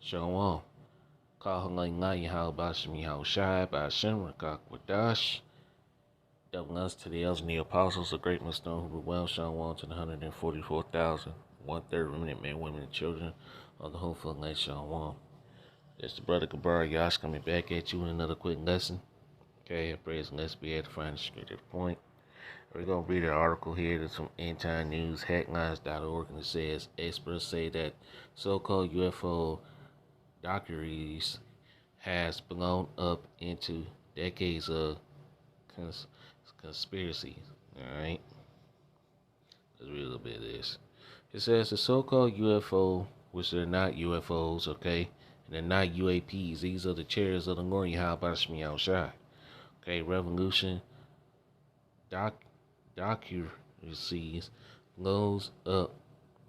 Shalom. Kahalai Yahawashi Yahawashi by Shimmer Wadash. Delving us to the elders and the apostles, the great millstone who well Shalom to the 144,000, 1/3 remnant men, women, and children of the hopeful land Shalom. It's the brother Gabar Yash coming back at you with another quick lesson. Okay, praise and let's be able to find the straight point. We're going to read an article here. There's some end time news, headlines.org, and it says experts say that so-called UFO documentaries has blown up into decades of conspiracies. Alright? Let's read a little bit of this. It says the so-called UFO, which they're not UFOs, okay? And they're not UAPs. These are the chariots of the Lord Yahawashi outside. Okay, revolution documentaries blows up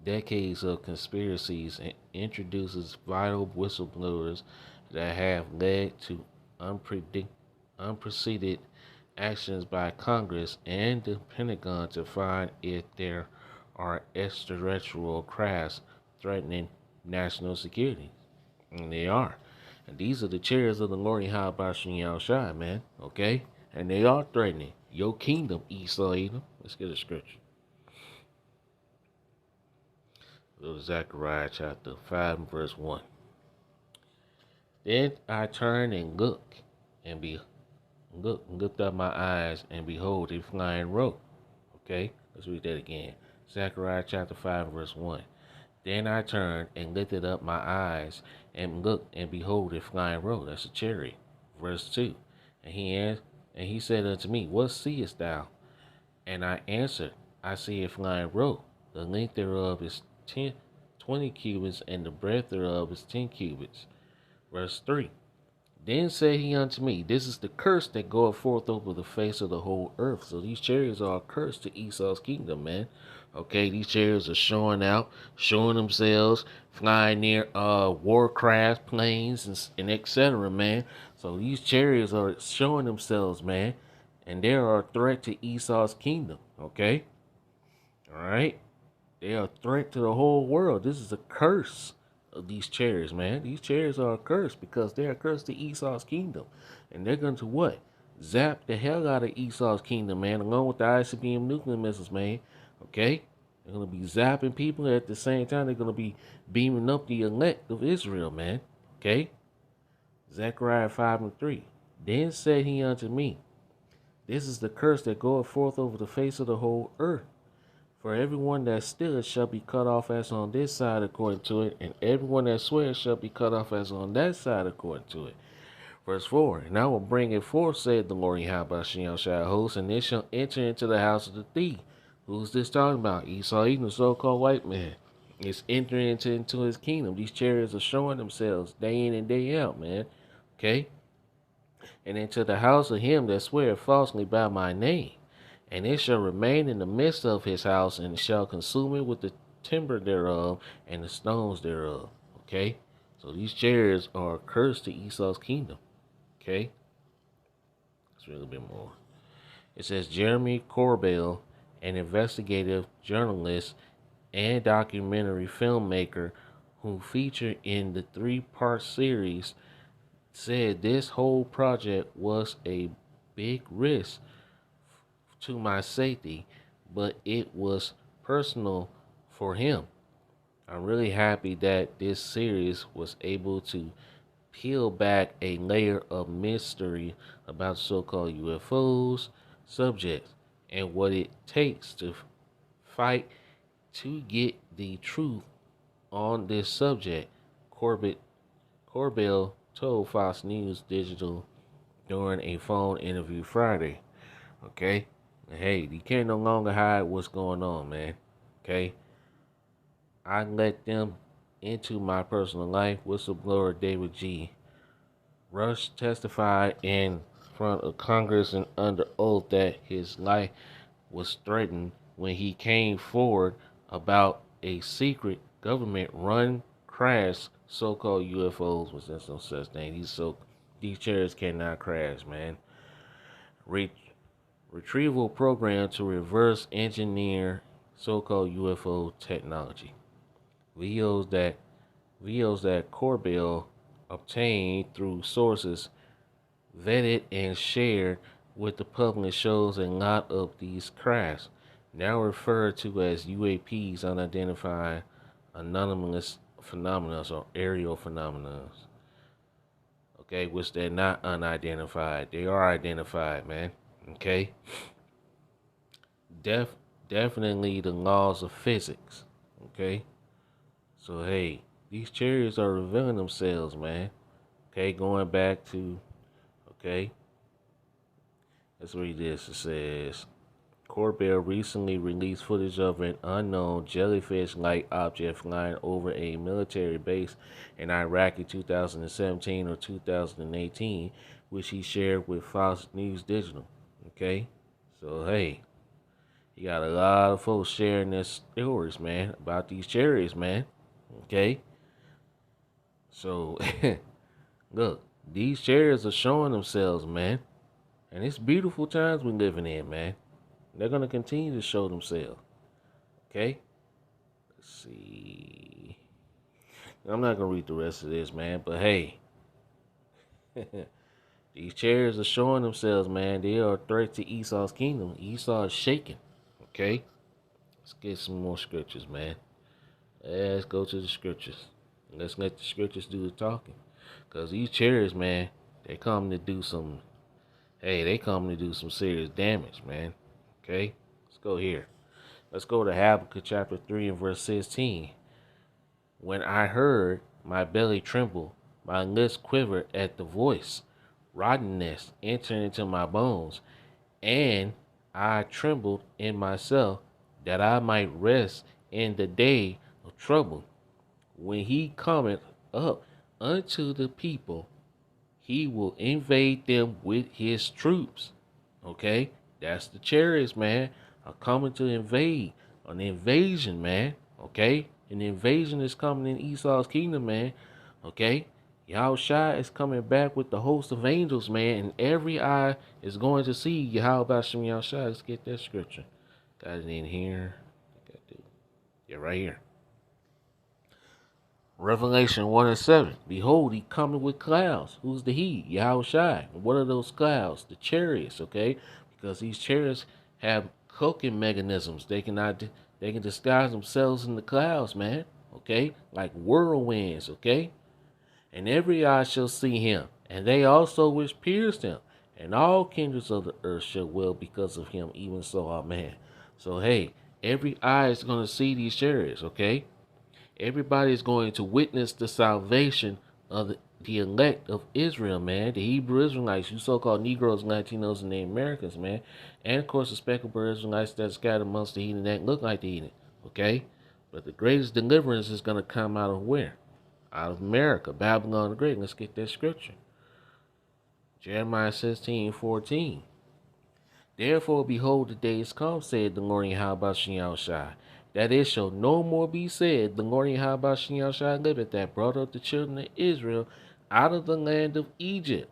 decades of conspiracies and introduces vital whistleblowers that have led to unprecedented actions by Congress and the Pentagon to find if there are extraterrestrial crafts threatening national security. And they are. And these are the chairs of the Lord Yahawashi outside, man. Okay? And they are threatening your kingdom, Esau Edom. Let's get a scripture. Go to Zechariah chapter 5 and verse 1. Then I turned and looked up my eyes, and behold, a flying rope. Okay, let's read that again. Zechariah chapter 5 verse 1. Then I turned and lifted up my eyes, and looked, and behold, a flying rope. That's a chariot. Verse 2. And he said unto me, What seest thou? And I answered, I see a flying rope. The length thereof is 20 cubits, and the breadth thereof is 10 cubits. Verse 3. Then said he unto me, This is the curse that goeth forth over the face of the whole earth. So these chariots are a curse to Esau's kingdom, man. Okay, these chariots are showing themselves, flying near warcraft planes and etc., man. So these chariots are showing themselves, man, and they are a threat to Esau's kingdom. Okay, all right, they are a threat to the whole world. This is a curse of these chariots, man. These chariots are a curse because they're a curse to Esau's kingdom. And they're going to what? Zap the hell out of Esau's kingdom, man, along with the ICBM nuclear missiles, man. Okay? They're going to be zapping people at the same time. They're going to be beaming up the elect of Israel, man. Okay? Zechariah 5 and 3. Then said he unto me, This is the curse that goeth forth over the face of the whole earth. For everyone that stealeth shall be cut off as on this side according to it, and everyone that swears shall be cut off as on that side according to it. Verse 4. And I will bring it forth, said the Lord Yahawashi shall host, and it shall enter into the house of the thief. Who's this talking about? Esau Edom, the so-called white man. It's entering into his kingdom. These chariots are showing themselves day in and day out, man. Okay? And into the house of him that sweareth falsely by my name. And it shall remain in the midst of his house, and shall consume it with the timber thereof and the stones thereof. Okay? So these chariots are a curse to Esau's kingdom. Okay? Let's read a little bit more. It says Jeremy Corbell, an investigative journalist and documentary filmmaker who featured in the 3-part series, said this whole project was a big risk to my safety, but it was personal for him. I'm really happy that this series was able to peel back a layer of mystery about so-called UFOs subjects and what it takes to fight to get the truth on this subject. Corbell told Fox News Digital during a phone interview Friday. Okay? Hey, you can't no longer hide what's going on, man. Okay? I let them into my personal life. Whistleblower David G. Rush testified in front of Congress and under oath that his life was threatened when he came forward about a secret government-run crash, so-called UFOs, which there's no such thing. These chairs cannot crash, man. Retrieval program to reverse engineer so-called UFO technology. Videos that videos that Corbell obtained through sources vetted and shared with the public shows a lot of these crafts, now referred to as UAPs, unidentified anomalous phenomena or aerial phenomena. Okay, which they're not unidentified. They are identified, man. Okay? Def Definitely the laws of physics. Okay? So hey, these chariots are revealing themselves, man. Okay, going back to okay. Let's read this. It says Corbell recently released footage of an unknown jellyfish-like object flying over a military base in Iraq in 2017 or 2018, which he shared with Fox News Digital. Okay, so hey, you got a lot of folks sharing their stories, man, about these chariots, man. Okay, so look, these chariots are showing themselves, man, and it's beautiful times we're living in, man. They're gonna continue to show themselves. Okay? Let's see. I'm not gonna read the rest of this, man, but hey, these chariots are showing themselves, man. They are a threat to Esau's kingdom. Esau is shaking. Okay? Let's get some more scriptures, man. Let's go to the scriptures. Let's let the scriptures do the talking. Cause these chariots, man, they come to do some they come to do some serious damage, man. Okay? Let's go here. Let's go to Habakkuk chapter 3 and verse 16. When I heard, my belly trembled, my lips quivered at the voice. Rottenness entered into my bones, and I trembled in myself, that I might rest in the day of trouble. When he cometh up unto the people, he will invade them with his troops. Okay? That's the chariots, man, are coming to invade. An invasion, man. Okay? An invasion is coming in Esau's kingdom, man. Okay? Yahawashi is coming back with the host of angels, man, and every eye is going to see Yahawashi. Let's get that scripture. Got it in here. Yeah, right here. Revelation 1 and 7. Behold, he coming with clouds. Who's the he? Yahawashi. What are those clouds? The chariots, okay? Because these chariots have cloaking mechanisms. They can disguise themselves in the clouds, man. Okay? Like whirlwinds, okay? And every eye shall see him, and they also which pierced him, and all kindreds of the earth shall wail because of him, even so, amen. So hey, every eye is gonna see these chariots, okay? Everybody is going to witness the salvation of the elect of Israel, man. The Hebrew Israelites, you so-called Negroes, Latinos, and Native Americans, man. And, of course, the speckled Israelites that scattered amongst the heathen that look like the heathen, okay? But the greatest deliverance is going to come out of where? Out of America, Babylon the Great. Let's get that scripture. Jeremiah 16:14. Therefore, behold, the days come, said the Lord Yahawashi, that it shall no more be said, the Lord Yahawashi liveth, that brought up the children of Israel out of the land of Egypt.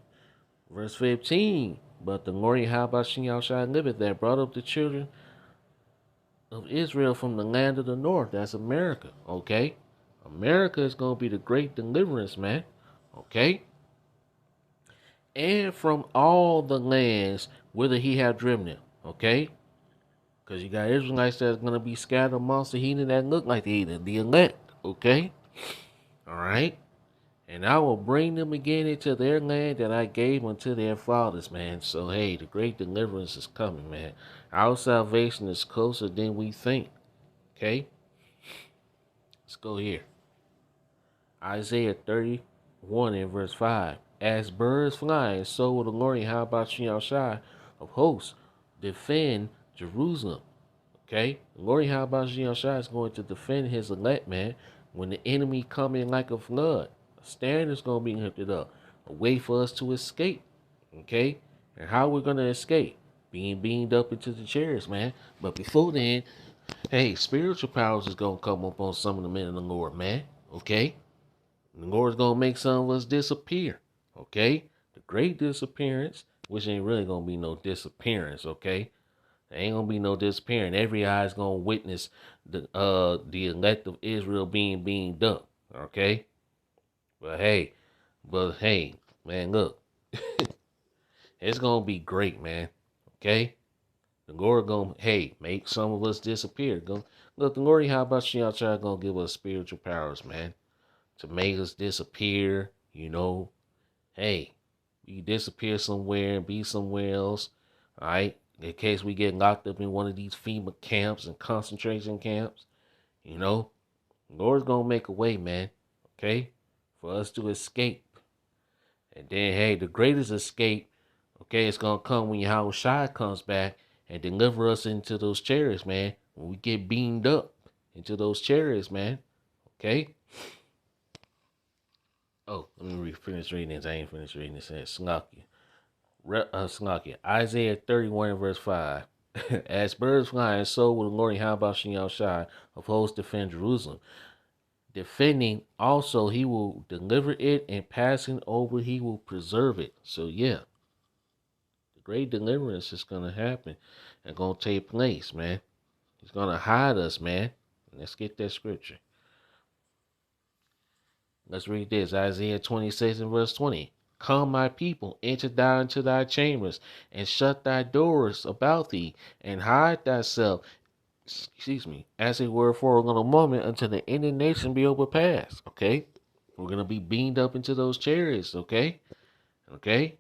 Verse 15. But the Lord Yahawashi liveth, that brought up the children of Israel from the land of the north. That's America. Okay? America is going to be the great deliverance, man. Okay? And from all the lands whither he have driven them. Okay? Because you got Israelites that's going to be scattered amongst the heathen that look like the heathen, the elect. Okay? Alright? And I will bring them again into their land that I gave unto their fathers, man. So, hey, the great deliverance is coming, man. Our salvation is closer than we think. Okay? Let's go here. Isaiah 31 and verse 5. As birds flying, so will the Lord Yahawashi of hosts defend Jerusalem. Okay? The Lord Yahawashi is going to defend his elect, man, when the enemy come in like a flood. A stand is going to be lifted up. A way for us to escape. Okay? And how we're going to escape? Being beamed up into the chairs, man. But before then, hey, spiritual powers is going to come up on some of the men of the Lord, man. Okay? The Lord's going to make some of us disappear. Okay? The great disappearance, which ain't really going to be no disappearance, okay? There ain't gonna be no disappearing. Every eye is gonna witness the elect of Israel being beamed up. Okay? But hey, man, look, it's gonna be great, man. Okay? The Lord gonna, hey, make some of us disappear. Look, the Lord, how about y'all try gonna give us spiritual powers, man, to make us disappear, Hey, we disappear somewhere and be somewhere else, all right? In case we get locked up in one of these FEMA camps and concentration camps, you know, Lord's gonna make a way, man, okay, for us to escape. And then, hey, the greatest escape, okay, it's gonna come when Yahawashi comes back and deliver us into those chariots, man. When we get beamed up into those chariots, man. Okay. Oh, let me finish reading this. I ain't finished reading this. Slocky. Slocky. Isaiah 31 verse 5. As birds flying, so will the Lord Yahawashi of hosts defend Jerusalem. Defending also, he will deliver it, and passing over, he will preserve it. So, yeah, the great deliverance is going to happen and going to take place, man. He's going to hide us, man. Let's get that scripture. Let's read this. Isaiah 26 and verse 20. Come, my people, enter thou into thy chambers, and shut thy doors about thee, and hide thyself, as it were for a little moment, until the indignation be overpassed. Okay? We're going to be beamed up into those chariots, okay? Okay?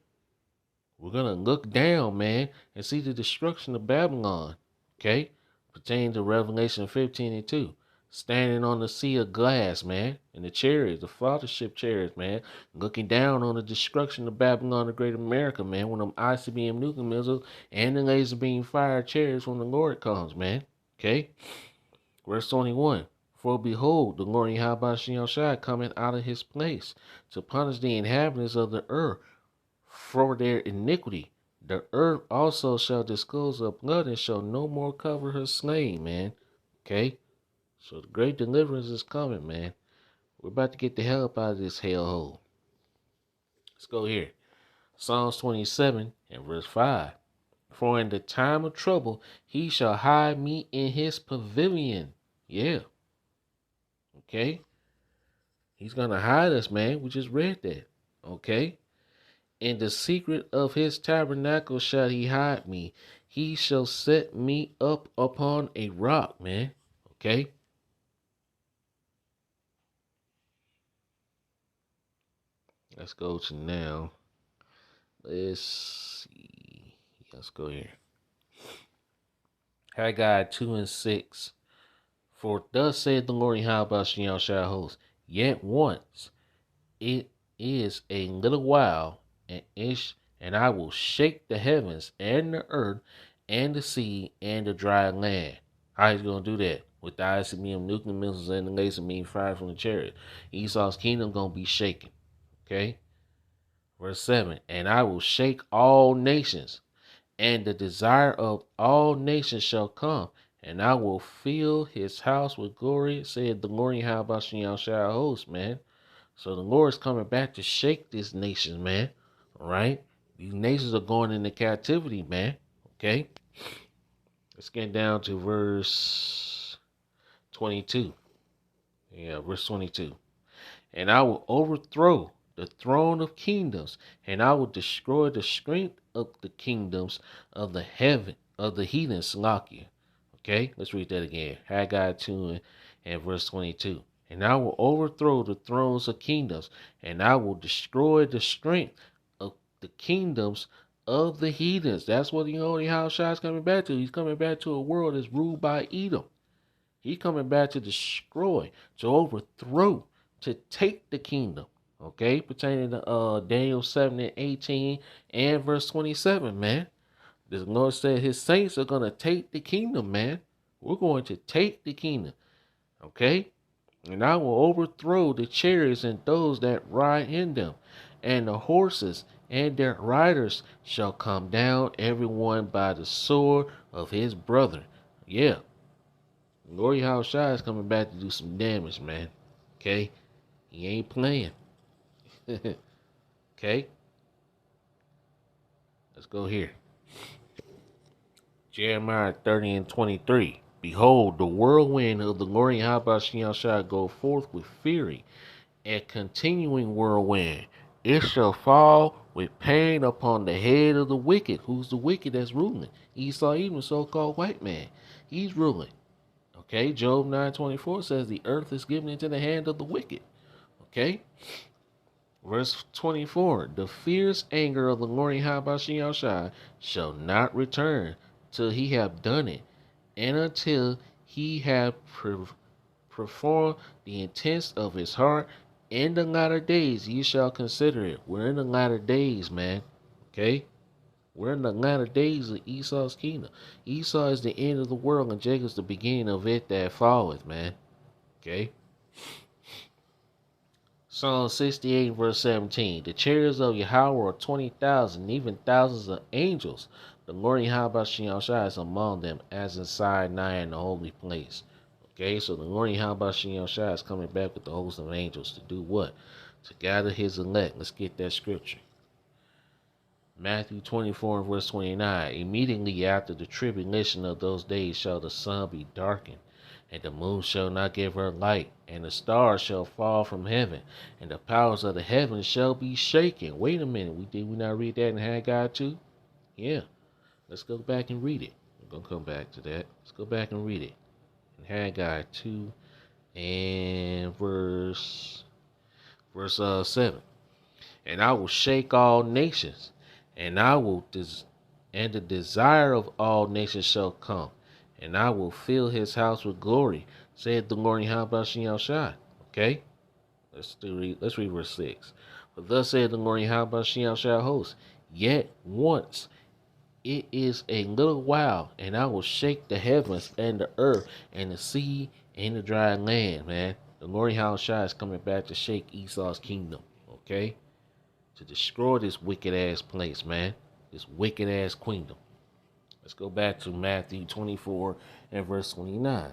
We're going to look down, man, and see the destruction of Babylon, okay? Pertaining to Revelation 15 and 2. Standing on the sea of glass, man, in the chariots, the fathership chariots, man, looking down on the destruction of Babylon, the great America, man, when them ICBM nuclear missiles and the laser beam fire chariots when the Lord comes, man, okay? Verse 21. For behold, the Lord Yahweh cometh out of his place to punish the inhabitants of the earth for their iniquity. The earth also shall disclose her blood and shall no more cover her slain, man. Okay? So the great deliverance is coming, man. We're about to get the hell up out of this hellhole. Let's go here. Psalms 27 and verse 5. For in the time of trouble he shall hide me in his pavilion. Yeah. Okay? He's going to hide us, man. We just read that. Okay? In the secret of his tabernacle shall he hide me. He shall set me up upon a rock, man. Okay? Let's go to now. Let's see. Let's go here. Haggai 2 and 6. For thus saith the Lord Yahweh shall host, yet once it is a little while, and I will shake the heavens and the earth and the sea and the dry land. How he's gonna do that? With the ICBM nuclear missiles and the laser beam fired from the chariot. Esau's kingdom gonna be shaken. Okay? Verse 7. And I will shake all nations, and the desire of all nations shall come, and I will fill his house with glory, said the Lord Yahweh shall host, man. So the Lord's coming back to shake these nations, man. All right? These nations are going into captivity, man. Okay? Let's get down to verse 22. Yeah, verse 22. And I will overthrow the throne of kingdoms, and I will destroy the strength of the kingdoms of the heathen Salakia. Okay, let's read that again. Haggai 2 and verse 22. And I will overthrow the thrones of kingdoms, and I will destroy the strength of the kingdoms of the heathens. That's what the only house is coming back to. He's coming back to a world that's ruled by Edom. He's coming back to destroy, to overthrow, to take the kingdom. Okay, pertaining to Daniel 7 and 18 and verse 27, man. The Lord said his saints are going to take the kingdom, man. We're going to take the kingdom. Okay? And I will overthrow the chariots and those that ride in them, and the horses and their riders shall come down, everyone by the sword of his brother. Yeah. Lord Yahawashi is coming back to do some damage, man. Okay? He ain't playing. Okay? Let's go here. Jeremiah 30 and 23. Behold, the whirlwind of the Lord Yahawashi shall go forth with fury, a continuing whirlwind. It shall fall with pain upon the head of the wicked. Who's the wicked that's ruling? Esau, even the so-called white man. He's ruling. Okay, Job 9:24 says the earth is given into the hand of the wicked. Okay, verse 24: the fierce anger of the Lord Yahawashi shall not return till he have done it, and until he have performed the intents of his heart. In the latter days ye shall consider it. We're in the latter days, man. Okay? We're in the latter days of Esau's kingdom. Esau is the end of the world, and Jacob's the beginning of it that falleth, man. Okay? Psalm 68, verse 17. The chariots of Yahweh are 20,000, even thousands of angels. The Lord Yahweh is among them, as in Sinai in the holy place. Okay, so the Lord Yahweh is coming back with the host of angels to do what? To gather his elect. Let's get that scripture. Matthew 24 and verse 29. Immediately after the tribulation of those days shall the sun be darkened, and the moon shall not give her light, and the stars shall fall from heaven, and the powers of the heavens shall be shaken. Wait a minute, did we not read that in Haggai 2? Yeah, let's go back and read it. We're going to come back to that. Let's go back and read it. In Haggai 2 and verse 7. And I will shake all nations, and and the desire of all nations shall come, and I will fill his house with glory, said the Lord Yahawashi. Okay? Let's read verse 6. For thus said the Lord Yahawashi host, yet once it is a little while, and I will shake the heavens and the earth and the sea and the dry land, man. The Lord Yahawashi is coming back to shake Esau's kingdom, okay? To destroy this wicked ass place, man. This wicked ass kingdom. Let's go back to Matthew 24 and verse 29.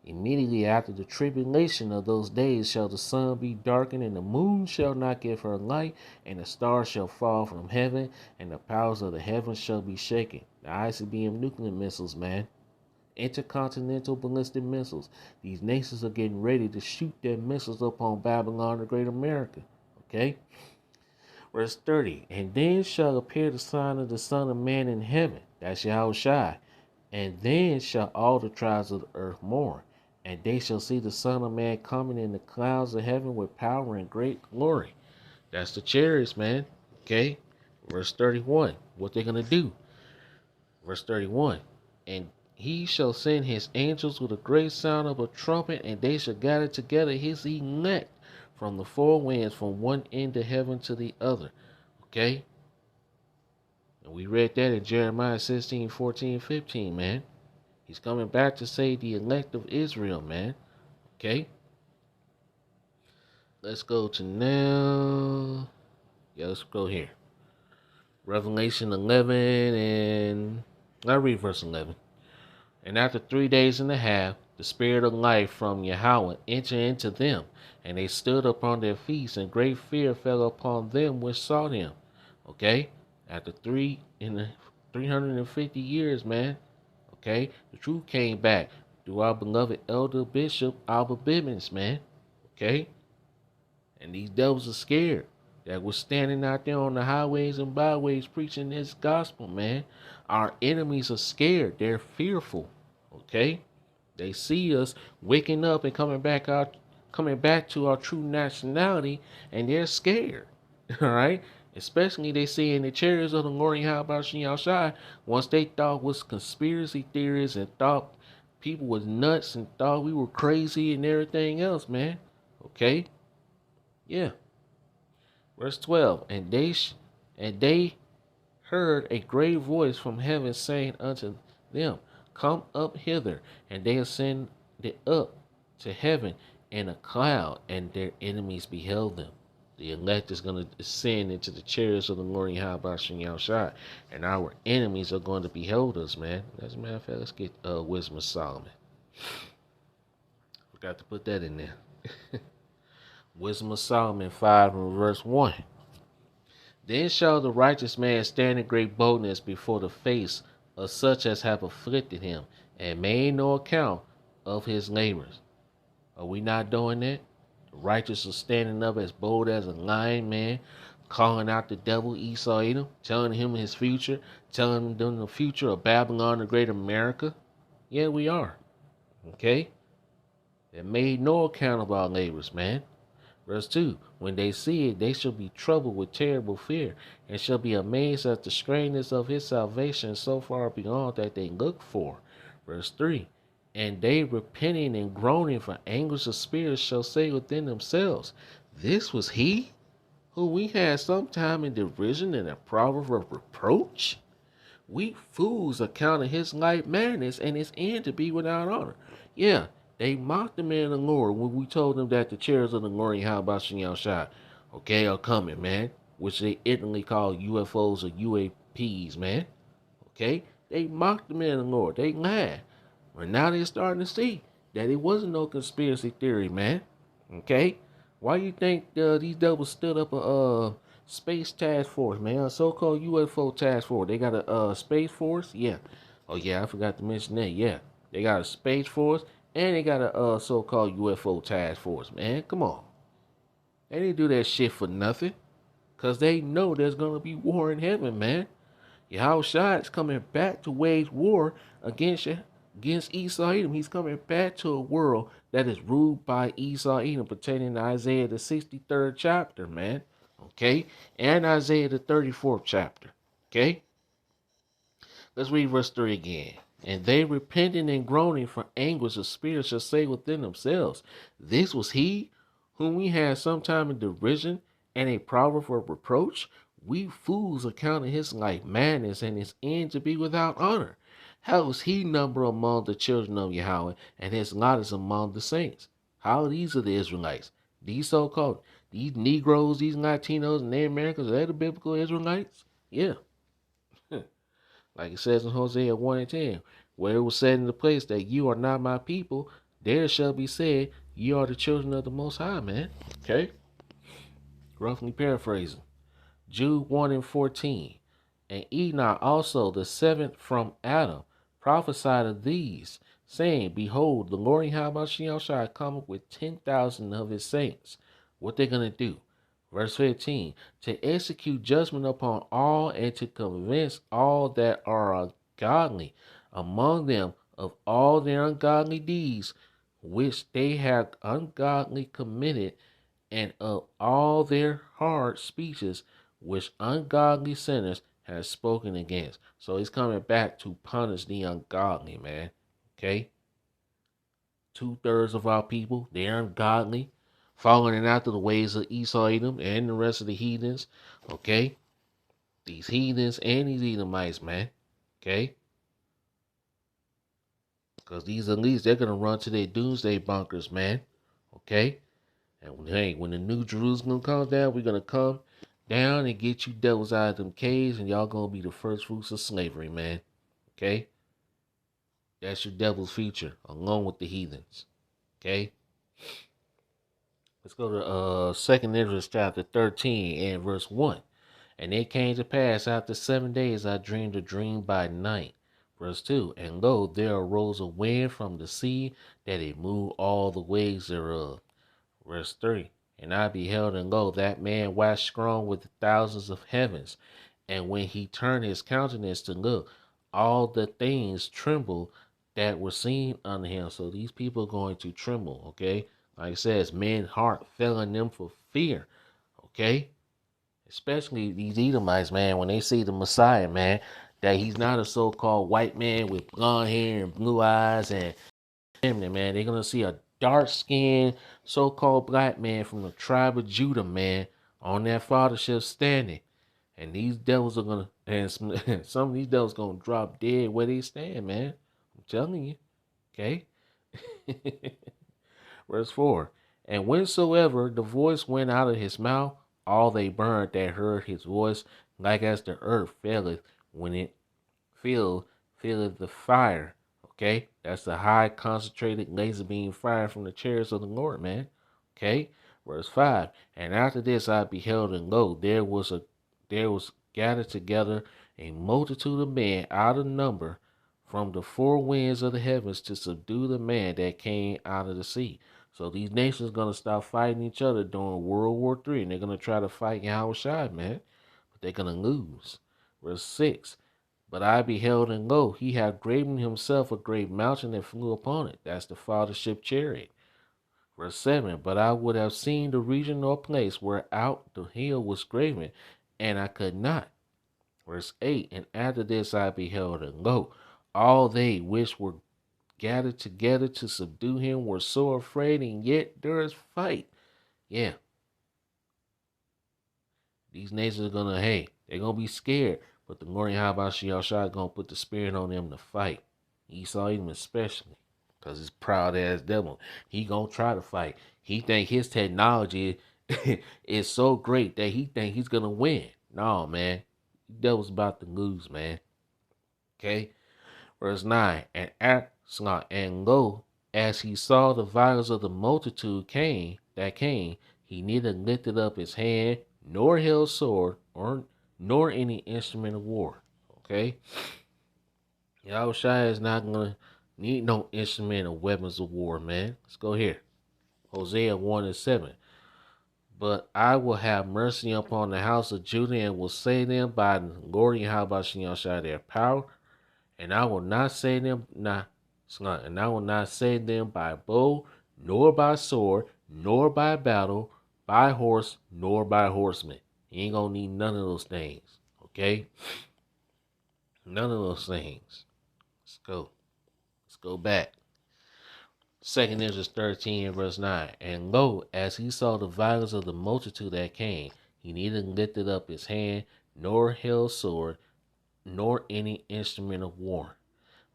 Immediately after the tribulation of those days shall the sun be darkened, and the moon shall not give her light, and the stars shall fall from heaven, and the powers of the heavens shall be shaken. The ICBM nuclear missiles, man. Intercontinental ballistic missiles. These nations are getting ready to shoot their missiles upon Babylon or Great America. Okay? Verse 30. And then shall appear the sign of the Son of Man in heaven. That's Yahawashi. And then shall all the tribes of the earth mourn, and they shall see the Son of Man coming in the clouds of heaven with power and great glory. That's the chariots, man. Okay? Verse 31. What they're going to do. Verse 31. And he shall send his angels with a great sound of a trumpet, and they shall gather together his elect from the four winds, from one end of heaven to the other. Okay? And we read that in Jeremiah 16, 14, 15, man. He's coming back to save the elect of Israel, man. Okay? Let's go to now. Yeah, let's go here. Revelation 11 and I'll read verse 11. And after 3 days and a half, the spirit of life from Yahweh entered into them, and they stood upon their feet, and great fear fell upon them which saw him. Okay? After 350 years, man. Okay? The truth came back through our beloved elder bishop, Albert Bibbins, man. Okay? And these devils are scared that we're standing out there on the highways and byways preaching this gospel, man. Our enemies are scared. They're fearful. Okay? They see us waking up and coming back to our true nationality, and they're scared. All right? Especially they see in the chariots of the Lord Yahawashi, once they thought was conspiracy theories and thought people was nuts and thought we were crazy and everything else, man. Okay? Yeah. Verse 12. And they heard a great voice from heaven saying unto them, come up hither. And they ascended up to heaven in a cloud, and their enemies beheld them. The elect is going to ascend into the chariots of the Lord Yahawashi, and our enemies are going to behold us, man. As a matter of fact, let's get Wisdom of Solomon. Forgot to put that in there. Wisdom of Solomon 5 and verse 1. Then shall the righteous man stand in great boldness before the face of such as have afflicted him, and made no account of his labors. Are we not doing that? The righteous are standing up as bold as a lion, man, calling out the devil, Esau Edom, telling him his future, telling them the future of Babylon, the great America. Yeah, we are. Okay? They made no account of our labors, man. Verse 2, when they see it, they shall be troubled with terrible fear, and shall be amazed at the strangeness of his salvation so far beyond that they look for. Verse 3, and they repenting and groaning for anguish of spirit shall say within themselves, this was he who we had sometime in derision and a proverb of reproach? We fools accounted his light madness and his end to be without honor. Yeah, they mocked the man of the Lord when we told them that the chairs of the glory, Yahawashi, okay, are coming, man, which they ignorantly call UFOs or UAPs, man. Okay, they mocked the man of the Lord. They lied. But now they're starting to see that it wasn't no conspiracy theory, man. Okay, why you think these devils stood up a space task force, man? A so-called UFO task force. They got a space force, yeah. Oh yeah, I forgot to mention that. Yeah, they got a space force and they got a so-called UFO task force, man. Come on, they didn't do that shit for nothing, cause they know there's gonna be war in heaven, man. Yahawashi is coming back to wage war against against Esau Edom. He's coming back to a world that is ruled by Esau Edom, pertaining to Isaiah the 63rd chapter, man. Okay, and Isaiah the 34th chapter. Okay, let's read verse 3 again. And they repenting and groaning for anguish of spirit shall say within themselves, this was he whom we had sometime in derision and a proverb for reproach. We fools accounted his life madness and his end to be without honor. How is he numbered among the children of Yahweh, and his lot is among the saints? How these are the Israelites? These so-called, these Negroes, these Latinos, and the Americans, are they the biblical Israelites? Yeah. Like it says in Hosea 1 and 10, where it was said in the place that you are not my people, there shall be said, you are the children of the Most High, man. Okay? Roughly paraphrasing. Jude 1 and 14. And Enoch also, the seventh from Adam, prophesied of these, saying, behold, the Lord Yahawashi shall come with 10,000 of his saints. What they're going to do? Verse 15, to execute judgment upon all and to convince all that are ungodly among them of all their ungodly deeds which they have ungodly committed, and of all their hard speeches which ungodly sinners have spoken against. So he's coming back to punish the ungodly, man. Okay? 2/3 of our people, they're ungodly, following after the ways of Esau Edom and the rest of the heathens. Okay? These heathens and these Edomites, man. Okay? Because these elites, they're going to run to their doomsday bunkers, man. Okay? And hey, when the new Jerusalem comes down, we're going to come down and get you devils out of them caves, and y'all going to be the first fruits of slavery, man. Okay? That's your devil's future, along with the heathens. Okay? Let's go to 2nd Ezra chapter 13 and verse 1. And it came to pass after 7 days I dreamed a dream by night. Verse 2. And lo, there arose a wind from the sea that it moved all the waves thereof. Verse 3. And I beheld, and lo, that man waxed strong with thousands of heavens. And when he turned his countenance to look, all the things trembled that were seen unto him. So these people are going to tremble, okay? Like it says, men's heart fell in them for fear, okay? Especially these Edomites, man, when they see the Messiah, man, that he's not a so-called white man with blonde hair and blue eyes and man. They're going to see a dark-skinned so-called black man from the tribe of Judah, man, on that fathership standing. And these devils are going to, and some of these devils going to drop dead where they stand, man. I'm telling you, okay? Verse 4. And whensoever the voice went out of his mouth, all they burned that heard his voice, like as the earth faileth when it filleth the fire. Okay, that's the high concentrated laser beam fire from the chariots of the Lord, man. Okay, verse 5. And after this I beheld, and lo, there was gathered together a multitude of men out of number from the four winds of the heavens to subdue the man that came out of the sea. So these nations gonna start fighting each other during World War III, and they're gonna try to fight Yahawashi, man, but they're gonna lose. Verse 6. But I beheld, and lo, he had graven himself a great mountain and flew upon it. That's the fathership chariot. Verse 7. But I would have seen the region or place where out the hill was graven, and I could not. Verse 8. And after this I beheld, and lo, all they which were gathered together to subdue him were so afraid, and yet there is fight. Yeah. These nations are gonna, hey, they're gonna be scared, but the Lord Yahawashi is gonna put the spirit on them to fight. Esau Edom especially, because his proud ass devil. He gonna try to fight. He think his technology is so great that he think he's gonna win. No, man. The devil's about to lose, man. Okay? Verse 9, and lo, as he saw the violence of the multitude that came, he neither lifted up his hand, nor held sword, nor any instrument of war. Okay? Yahawashi is not going to need no instrument or weapons of war, man. Let's go here. Hosea 1:7. But I will have mercy upon the house of Judah and will save them by the Lord Yahawashi their power. And I will not save them and I will not save them by bow, nor by sword, nor by battle, by horse, nor by horsemen. You ain't gonna need none of those things. Okay? None of those things. Let's go. Let's go back. 2 Ezra 13 verse 9. And lo, as he saw the violence of the multitude that came, he neither lifted up his hand, nor held sword, nor any instrument of war.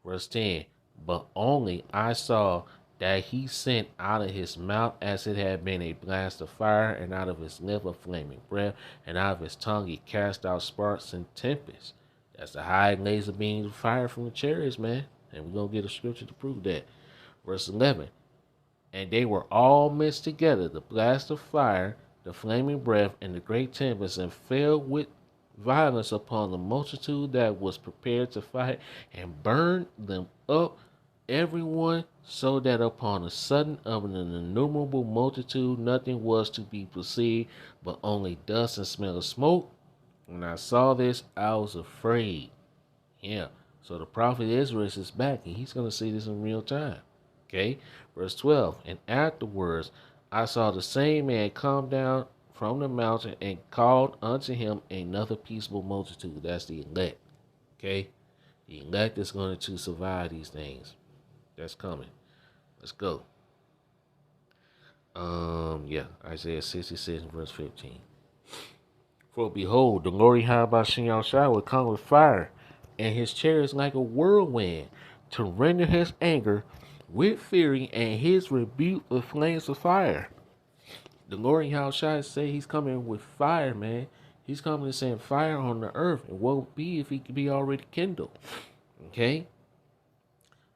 Verse 10. But only I saw that he sent out of his mouth as it had been a blast of fire, and out of his lip a flaming breath, and out of his tongue he cast out sparks and tempests. That's the high laser beams of fire from the chariots, man. And we're going to get a scripture to prove that. Verse 11. And they were all mixed together, the blast of fire, the flaming breath, and the great tempest, and fell with violence upon the multitude that was prepared to fight, and burned them up, everyone, so that upon a sudden of an innumerable multitude nothing was to be perceived, but only dust and smell of smoke. When I saw this, I was afraid. Yeah. So the prophet Israel is back, and he's going to see this in real time. Okay. Verse 12. And afterwards I saw the same man come down from the mountain and called unto him another peaceable multitude. That's the elect. Okay. The elect is going to survive these things. That's coming. Let's go. Yeah. Isaiah 66 verse 15. For behold, the Lord Yahawashi will come with fire, and his chariots like a whirlwind, to render his anger with fury and his rebuke with flames of fire. The Lord Yahawashi say he's coming with fire, man. He's coming to send fire on the earth. And what would be if he could be already kindled? Okay?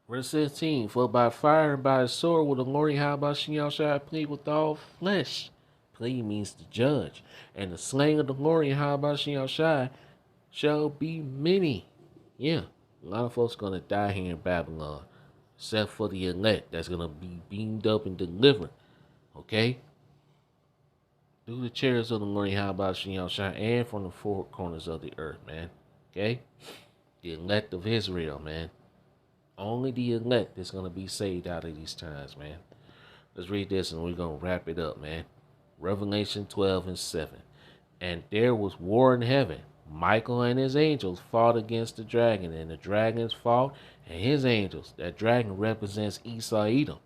Verse 16. For by fire and by the sword will the Lord Yahawashi plead with all flesh. Plead means to judge. And the slaying of the Lord Yahawashi shall be many. Yeah. A lot of folks going to die here in Babylon. Except for the elect that's going to be beamed up and delivered. Okay? Through the chariots of the Lord Yahawashi and from the four corners of the earth, man. Okay? The elect of Israel, man. Only the elect is going to be saved out of these times, man. Let's read this and we're going to wrap it up, man. Revelation 12:7. And there was war in heaven. Michael and his angels fought against the dragon, and the dragons fought, and his angels. That dragon represents Esau Edom.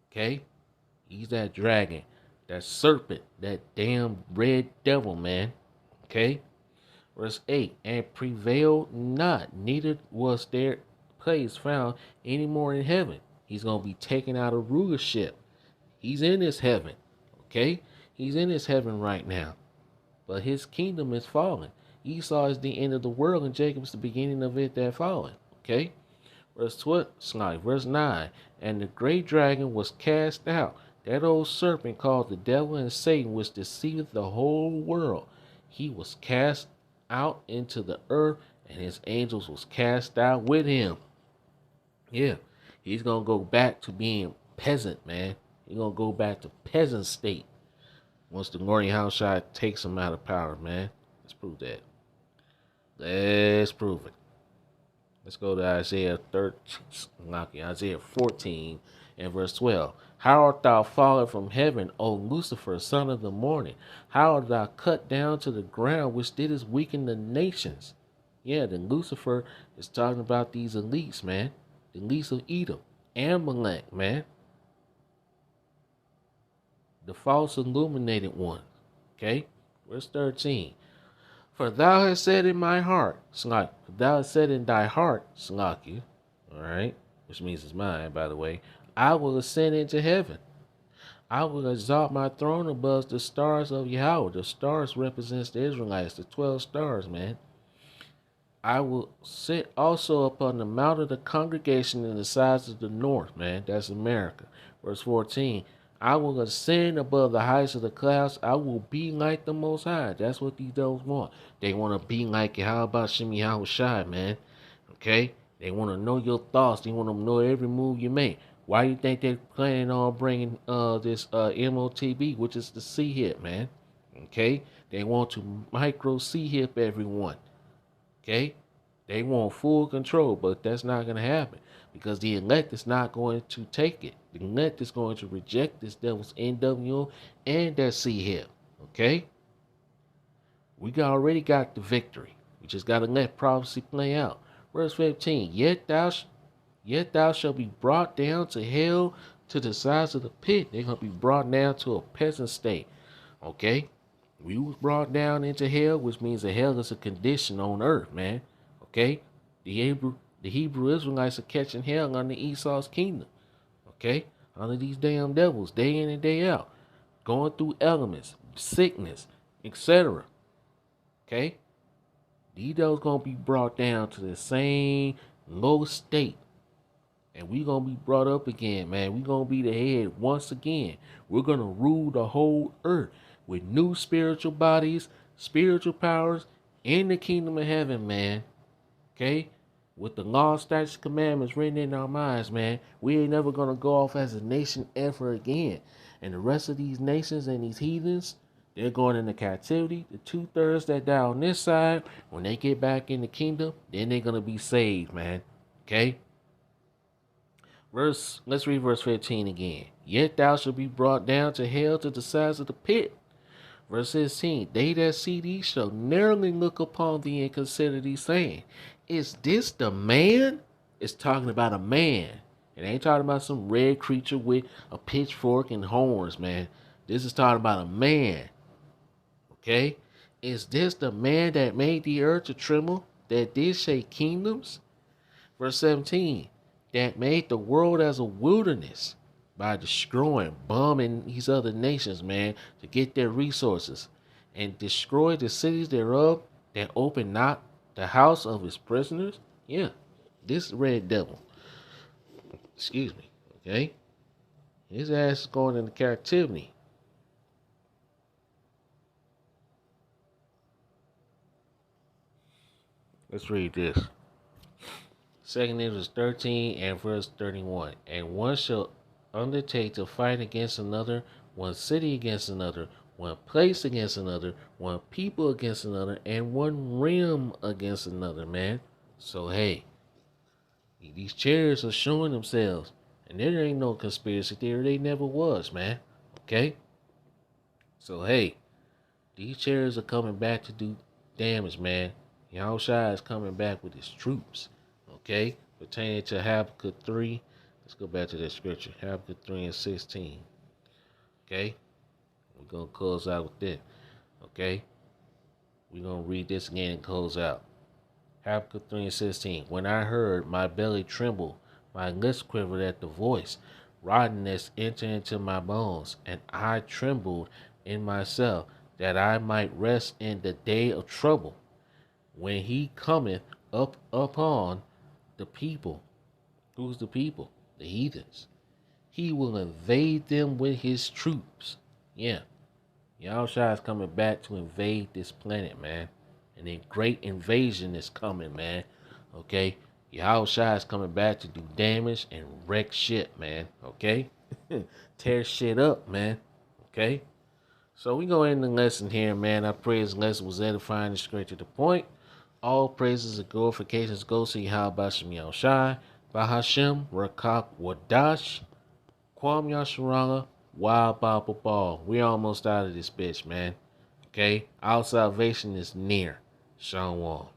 Okay? He's that dragon, that serpent, that damn red devil, man. Okay? Verse 8. And prevailed not, neither was their place found any more in heaven. He's going to be taken out of rulership. He's in his heaven. Okay? He's in his heaven right now. But his kingdom is fallen. Esau is the end of the world, and Jacob's the beginning of it that fallen. Okay? Verse 9. And the great dragon was cast out, that old serpent called the devil and Satan, which deceiveth the whole world. He was cast out into the earth, and his angels was cast out with him. Yeah. He's going to go back to being peasant, man. He gonna go back to peasant state once the Lord Yahawashi takes him out of power, man. Let's prove that. Let's prove it. Let's go to Isaiah 13, Isaiah 14 and verse 12. How art thou fallen from heaven, O Lucifer, son of the morning? How art thou cut down to the ground, which didst weaken the nations? Yeah, then Lucifer is talking about these elites, man. The elites of Edom, Amalek, man. The false illuminated one. Okay? Verse 13. For thou hast said in my heart, Slak, for thou hast said in thy heart, Slakia, all right, which means it's mine, by the way, I will ascend into heaven. I will exalt my throne above the stars of Yahweh. The stars represents the Israelites, the 12 stars, man. I will sit also upon the mount of the congregation in the sides of the north, man. That's America. Verse 14. I will ascend above the heights of the clouds. I will be like the Most High. That's what these devils want. They want to be like How about Shemi Yahawashi, man? Okay? They want to know your thoughts. They want to know every move you make. Why you think they're planning on bringing this MOTB, which is the C-hip, man? Okay? They want to micro C-hip everyone. Okay? They want full control, but that's not going to happen because the elect is not going to take it. The elect is going to reject this devil's NWO and that C-hip. Okay? We already got the victory. We just got to let prophecy play out. Verse 15, yet thou shalt be brought down to hell, to the sides of the pit. They're going to be brought down to a peasant state. Okay? We was brought down into hell, which means that hell is a condition on earth, man. Okay? The Hebrew Israelites are catching hell under Esau's kingdom. Okay? Under these damn devils, day in and day out. Going through elements, sickness, etc. Okay? These devils gonna be brought down to the same low state. And we gonna be brought up again, man. We gonna be the head once again. We're gonna rule the whole earth with new spiritual bodies, spiritual powers in the kingdom of heaven, man. Okay? With the law, statutes, commandments written in our minds, man. We ain't never gonna go off as a nation ever again. And the rest of these nations and these heathens, they're going into captivity. The 2/3 that die on this side, when they get back in the kingdom, then they're gonna be saved, man. Okay? Let's read verse 15 again. Yet thou shalt be brought down to hell, to the sides of the pit. Verse 16, they that see thee shall narrowly look upon thee and consider thee, saying, is this the man? It's talking about a man. It ain't talking about some red creature with a pitchfork and horns, man. This is talking about a man. Okay? Is this the man that made the earth to tremble, that did shake kingdoms? Verse 17, that made the world as a wilderness by destroying, bombing these other nations, man, to get their resources, and destroy the cities thereof, that open not the house of his prisoners. Yeah, this red devil. Excuse me. Okay, his ass is going into captivity. Let's read this. 2 Ezra 13 and verse 31. And one shall undertake to fight against another, one city against another, one place against another, one people against another, and one realm against another, man. So, hey, these chairs are showing themselves. And there ain't no conspiracy theory. They never was, man. Okay? So, hey, these chairs are coming back to do damage, man. Yahawashi is coming back with his troops. Okay? Pertaining to Habakkuk 3. Let's go back to that scripture. Habakkuk 3 and 16. Okay? We're going to close out with this. Okay? We're going to read this again and close out. Habakkuk 3 and 16. When I heard, my belly trembled, my lips quivered at the voice. Rottenness entered into my bones, and I trembled in myself, that I might rest in the day of trouble. When he cometh up upon the people. Who's the people? The heathens. He will invade them with his troops. Yeah. Yahawashi is coming back to invade this planet, man. And a great invasion is coming, man. Okay? Yahawashi is coming back to do damage and wreck shit, man. Okay? tear shit up, man. Okay? So we go into the lesson here, man. I pray this lesson was edifying and straight to the point. All praises and glorifications go to Yahawashi Yahawashi, Bahashem, Rakak, Wadash, Kwam Yasharala, Wild Bible Ball. We almost out of this bitch, man. Okay? Our salvation is near. Shalom.